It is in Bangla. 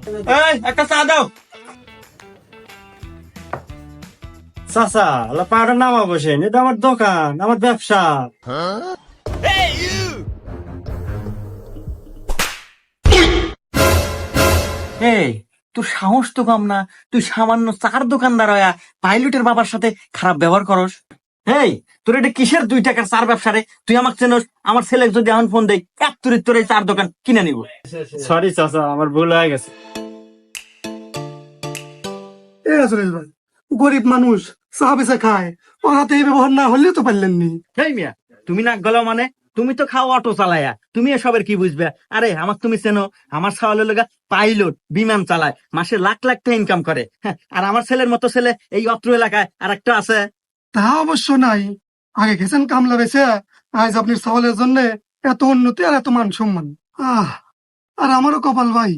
এই একটা চা দাও। চাচা আল্লাহ পাহাড়ের নামা বসেন, এটা আমার দোকান, আমার ব্যবসা। এই তোর সাহস তো কম না, তুই সামান্য চার দোকানদার হইয়া পাইলটের বাবার সাথে খারাপ ব্যবহার করস। এই তোর এটা কিসের 2 টাকার চার ব্যবসা রে? তুই আমাকে চেনস? আমার ছেলে যদি এখন ফোন দেয় এক তুরির তোর এই চার দোকান কিনে নিব। সরি চাচা, আমার ভুল হয়ে গেছে। এ সুরেশ ভাই, গরিব মানুষ চা বেচা খায়, ওর হাতে এই ব্যবহার না হলেও তো পারলেন নি। হেই মিয়া, তুমি নাক গলাও মানে? তুমি তো খাও অটো চালায়া, তুমি এসবের কি বুঝবে? আরে আমাকে তুমি চেনো? আমার ছাওয়ালের লগা পাইলট, বিমান চালায়, মাসে লাখ লাখ টাকা ইনকাম করে। হ্যাঁ, আর আমার ছেলের মতো ছেলে এই অত্র এলাকায় আর একটা আছে। তা অবশ্য নাই, আগে গেছেন কামলা বেচে, আজ আপনার সওয়ালের জন্য এত উন্নতি আর এত মান সম্মান। আর আমারও কপাল ভাই,